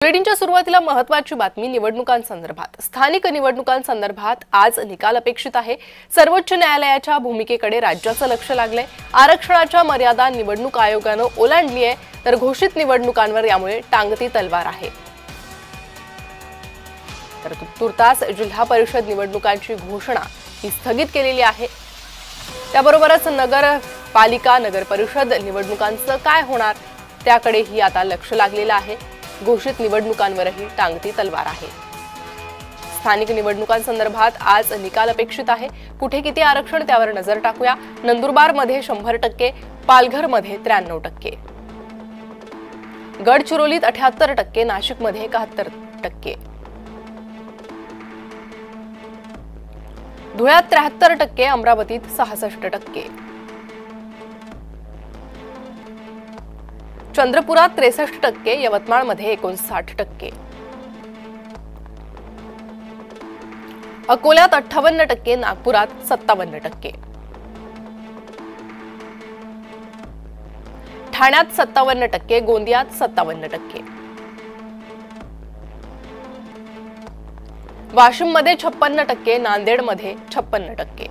बुलेटिनच्या सुरुवातीला महत्त्वाची बातमी निवडणुकांसंदर्भात। स्थानिक निवडणुकांसंदर्भात आज निकाल अपेक्षित आहे। सर्वोच्च न्यायालयाच्या भूमिकेकडे राज्याचं लक्ष लागलंय। आरक्षणाच्या मर्यादा निवडणूक आयोगानं ओलांडली आहे, तर घोषित निवडणुकांवर यामुळे टांगती तलवार आहे। तर तुर्तास जिल्हा परिषद निवडणुकांची घोषणा ही स्थगित केलेली आहे। त्याबरोबरच नगरपालिका नगर परिषद निवडणुकांचं काय होणार त्याकडेही आता लक्ष लागलेलं आहे। घोषित निवडणुकांवरही टांगती तलवार आहे। स्थानिक निवडणुकांसंदर्भात आज निकाल अपेक्षित आहे। कुठे किती आरक्षण त्यावर नजर टाकूया। नंदुरबारमध्ये 100%, पालघरमध्ये 93%, गडचिरोलीत 78%, नाशिकमध्ये 71%, धुळ्यात 73%, अमरावतीत 66%, चंद्रपुरात 63%, यवतमाळमध्ये 59%, अकोल्यात 58%, नागपुरात 57%, ठाण्यात 57%, गोंदियात 57%, वाशिममध्ये 56%, नांदेडमध्ये 56%,